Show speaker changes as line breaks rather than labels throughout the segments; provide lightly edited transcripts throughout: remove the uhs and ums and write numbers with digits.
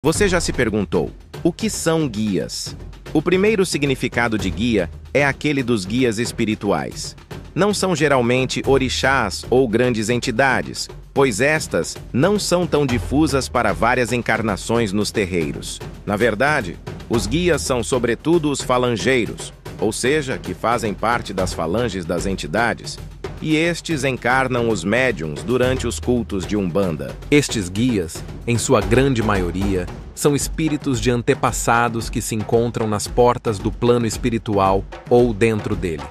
Você já se perguntou, o que são guias? O primeiro significado de guia é aquele dos guias espirituais. Não são geralmente orixás ou grandes entidades, pois estas não são tão difusas para várias encarnações nos terreiros. Na verdade, os guias são sobretudo os falangeiros, ou seja, que fazem parte das falanges das entidades, e estes encarnam os médiuns durante os cultos de Umbanda.
Estes guias, em sua grande maioria, são espíritos de antepassados que se encontram nas portas do plano espiritual ou dentro dele.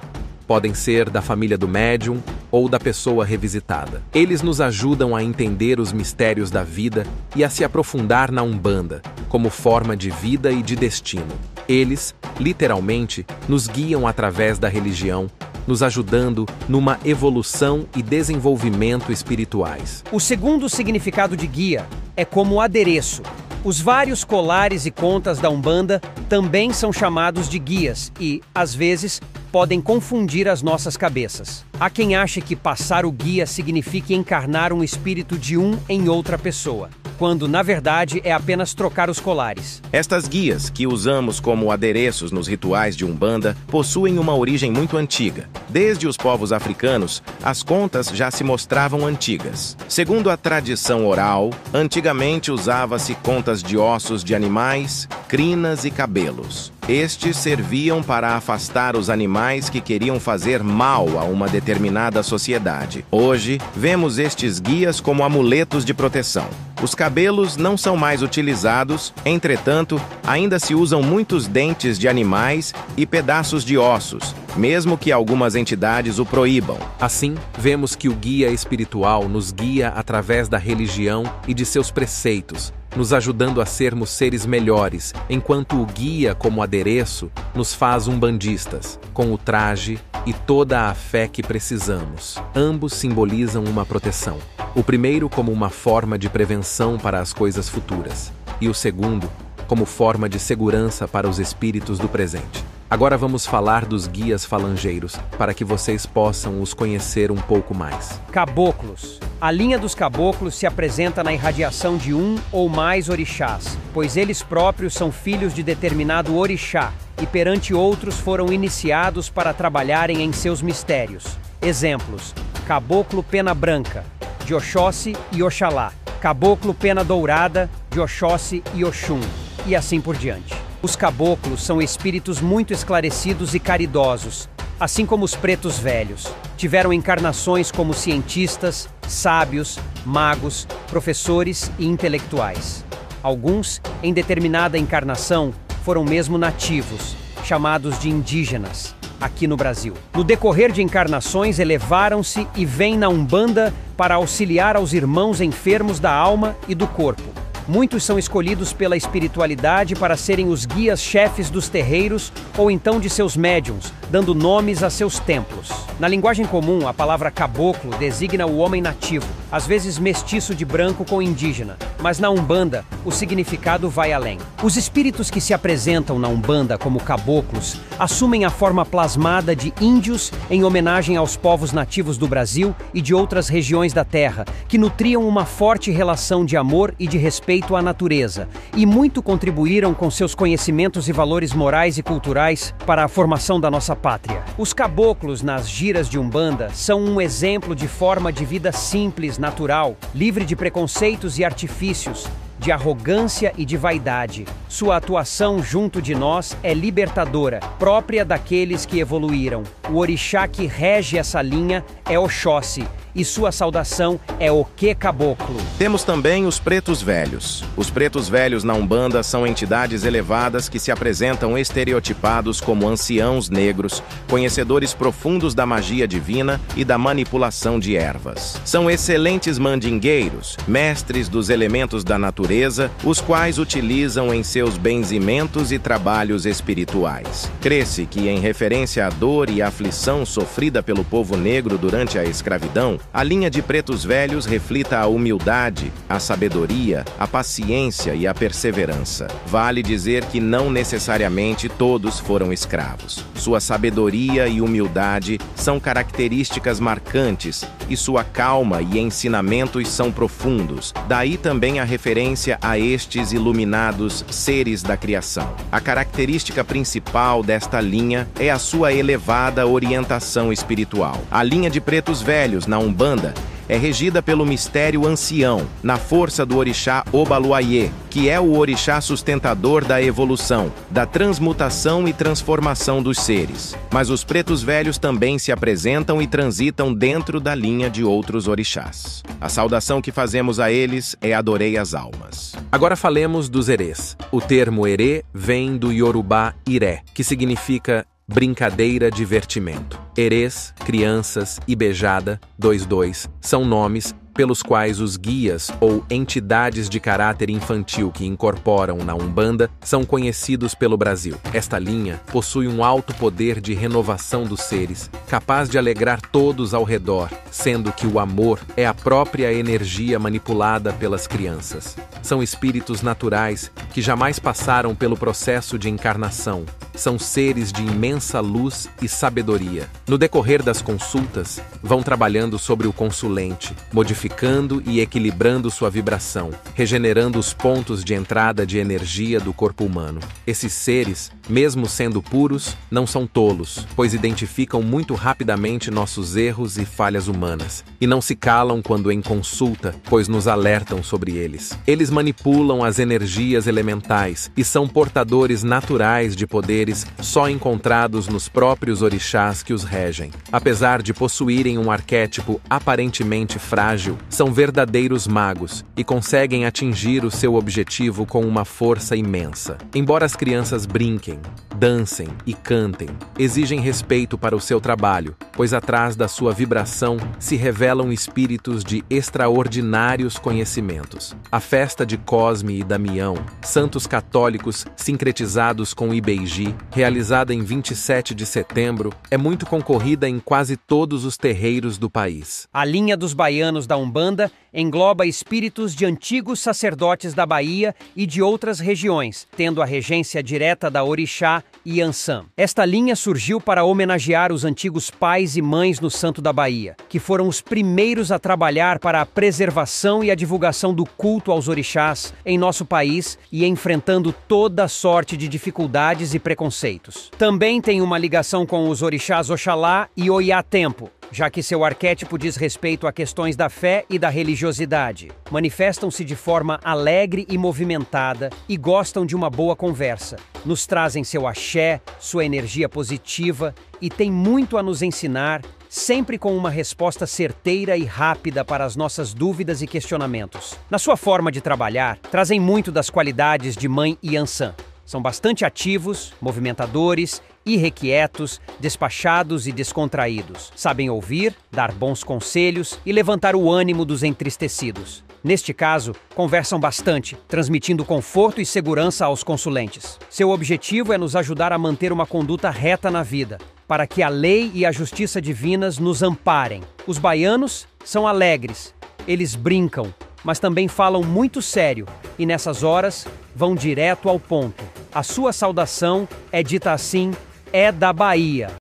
Podem ser da família do médium ou da pessoa revisitada. Eles nos ajudam a entender os mistérios da vida e a se aprofundar na Umbanda, como forma de vida e de destino. Eles, literalmente, nos guiam através da religião, nos ajudando numa evolução e desenvolvimento espirituais.
O segundo significado de guia é como adereço. Os vários colares e contas da Umbanda também são chamados de guias e, às vezes, podem confundir as nossas cabeças. Há quem ache que passar o guia signifique encarnar um espírito de em outra pessoa, quando, na verdade, é apenas trocar os colares.
Estas guias, que usamos como adereços nos rituais de Umbanda, possuem uma origem muito antiga. Desde os povos africanos, as contas já se mostravam antigas. Segundo a tradição oral, antigamente usava-se contas de ossos de animais, crinas e cabelos. Estes serviam para afastar os animais que queriam fazer mal a uma determinada sociedade. Hoje, vemos estes guias como amuletos de proteção. Os cabelos não são mais utilizados, entretanto, ainda se usam muitos dentes de animais e pedaços de ossos, mesmo que algumas entidades o proíbam.
Assim, vemos que o guia espiritual nos guia através da religião e de seus preceitos, nos ajudando a sermos seres melhores, enquanto o guia, como adereço, nos faz umbandistas, com o traje e toda a fé que precisamos. Ambos simbolizam uma proteção. O primeiro como uma forma de prevenção para as coisas futuras, e o segundo como forma de segurança para os espíritos do presente. Agora vamos falar dos guias falangeiros, para que vocês possam os conhecer um pouco mais.
Caboclos. A linha dos caboclos se apresenta na irradiação de ou mais orixás, pois eles próprios são filhos de determinado orixá e perante outros foram iniciados para trabalharem em seus mistérios. Exemplos: Caboclo Pena Branca, de Oxóssi e Oxalá; Caboclo Pena Dourada, de Oxóssi e Oxum, e assim por diante. Os caboclos são espíritos muito esclarecidos e caridosos, assim como os pretos velhos. Tiveram encarnações como cientistas, sábios, magos, professores e intelectuais. Alguns, em determinada encarnação, foram mesmo nativos, chamados de indígenas, aqui no Brasil. No decorrer de encarnações, elevaram-se e vêm na Umbanda para auxiliar aos irmãos enfermos da alma e do corpo. Muitos são escolhidos pela espiritualidade para serem os guias-chefes dos terreiros ou então de seus médiuns, dando nomes a seus templos. Na linguagem comum, a palavra caboclo designa o homem nativo, às vezes mestiço de branco com indígena, mas na Umbanda o significado vai além. Os espíritos que se apresentam na Umbanda como caboclos assumem a forma plasmada de índios em homenagem aos povos nativos do Brasil e de outras regiões da Terra, que nutriam uma forte relação de amor e de respeito à natureza, e muito contribuíram com seus conhecimentos e valores morais e culturais para a formação da nossa pátria. Os caboclos nas giras de Umbanda são um exemplo de forma de vida simples, natural, livre de preconceitos e artifícios, de arrogância e de vaidade. Sua atuação junto de nós é libertadora, própria daqueles que evoluíram. O orixá que rege essa linha é Oxóssi, e sua saudação é Oque Caboclo.
Temos também os pretos velhos. Os pretos velhos na Umbanda são entidades elevadas que se apresentam estereotipados como anciãos negros, conhecedores profundos da magia divina e da manipulação de ervas. São excelentes mandingueiros, mestres dos elementos da natureza, os quais utilizam em seus benzimentos e trabalhos espirituais. Crê-se que, em referência à dor e aflição sofrida pelo povo negro durante a escravidão, a linha de pretos velhos reflita a humildade, a sabedoria, a paciência e a perseverança. Vale dizer que não necessariamente todos foram escravos. Sua sabedoria e humildade são características marcantes e sua calma e ensinamentos são profundos. Daí também a referência a estes iluminados seres da criação. A característica principal desta linha é a sua elevada orientação espiritual. A linha de pretos velhos na Umbanda é regida pelo mistério ancião, na força do orixá Obaluayê, que é o orixá sustentador da evolução, da transmutação e transformação dos seres. Mas os pretos velhos também se apresentam e transitam dentro da linha de outros orixás. A saudação que fazemos a eles é Adorei as Almas.
Agora falemos dos erês. O termo erê vem do Yorubá iré, que significa brincadeira, divertimento. Erês, crianças e beijada, 22, são nomes pelos quais os guias ou entidades de caráter infantil que incorporam na Umbanda são conhecidos pelo Brasil. Esta linha possui um alto poder de renovação dos seres, capaz de alegrar todos ao redor, sendo que o amor é a própria energia manipulada pelas crianças. São espíritos naturais que jamais passaram pelo processo de encarnação. São seres de imensa luz e sabedoria. No decorrer das consultas, vão trabalhando sobre o consulente, modificando e equilibrando sua vibração, regenerando os pontos de entrada de energia do corpo humano. Esses seres, mesmo sendo puros, não são tolos, pois identificam muito rapidamente nossos erros e falhas humanas, e não se calam quando em consulta, pois nos alertam sobre eles. Eles manipulam as energias elementais e são portadores naturais de poderes só encontrados nos próprios orixás que os regem. Apesar de possuírem um arquétipo aparentemente frágil, são verdadeiros magos e conseguem atingir o seu objetivo com uma força imensa. Embora as crianças brinquem, dancem e cantem, exigem respeito para o seu trabalho, pois atrás da sua vibração se revelam espíritos de extraordinários conhecimentos. A festa de Cosme e Damião, santos católicos sincretizados com Ibeji, realizada em 27 de setembro, é muito concorrida em quase todos os terreiros do país.
A linha dos baianos da Umbanda engloba espíritos de antigos sacerdotes da Bahia e de outras regiões, tendo a regência direta da orixá Iansã. Esta linha surgiu para homenagear os antigos pais e mães no Santo da Bahia, que foram os primeiros a trabalhar para a preservação e a divulgação do culto aos orixás em nosso país e enfrentando toda sorte de dificuldades e preconceitos. Também tem uma ligação com os orixás Oxalá e Oiá Tempo, já que seu arquétipo diz respeito a questões da fé e da religiosidade. Manifestam-se de forma alegre e movimentada e gostam de uma boa conversa. Nos trazem seu axé, sua energia positiva e têm muito a nos ensinar, sempre com uma resposta certeira e rápida para as nossas dúvidas e questionamentos. Na sua forma de trabalhar, trazem muito das qualidades de Mãe Iansã. São bastante ativos, movimentadores, irrequietos, despachados e descontraídos. Sabem ouvir, dar bons conselhos e levantar o ânimo dos entristecidos. Neste caso, conversam bastante, transmitindo conforto e segurança aos consulentes. Seu objetivo é nos ajudar a manter uma conduta reta na vida, para que a lei e a justiça divinas nos amparem. Os baianos são alegres, eles brincam, mas também falam muito sério e nessas horas vão direto ao ponto. A sua saudação é dita assim, é da Bahia.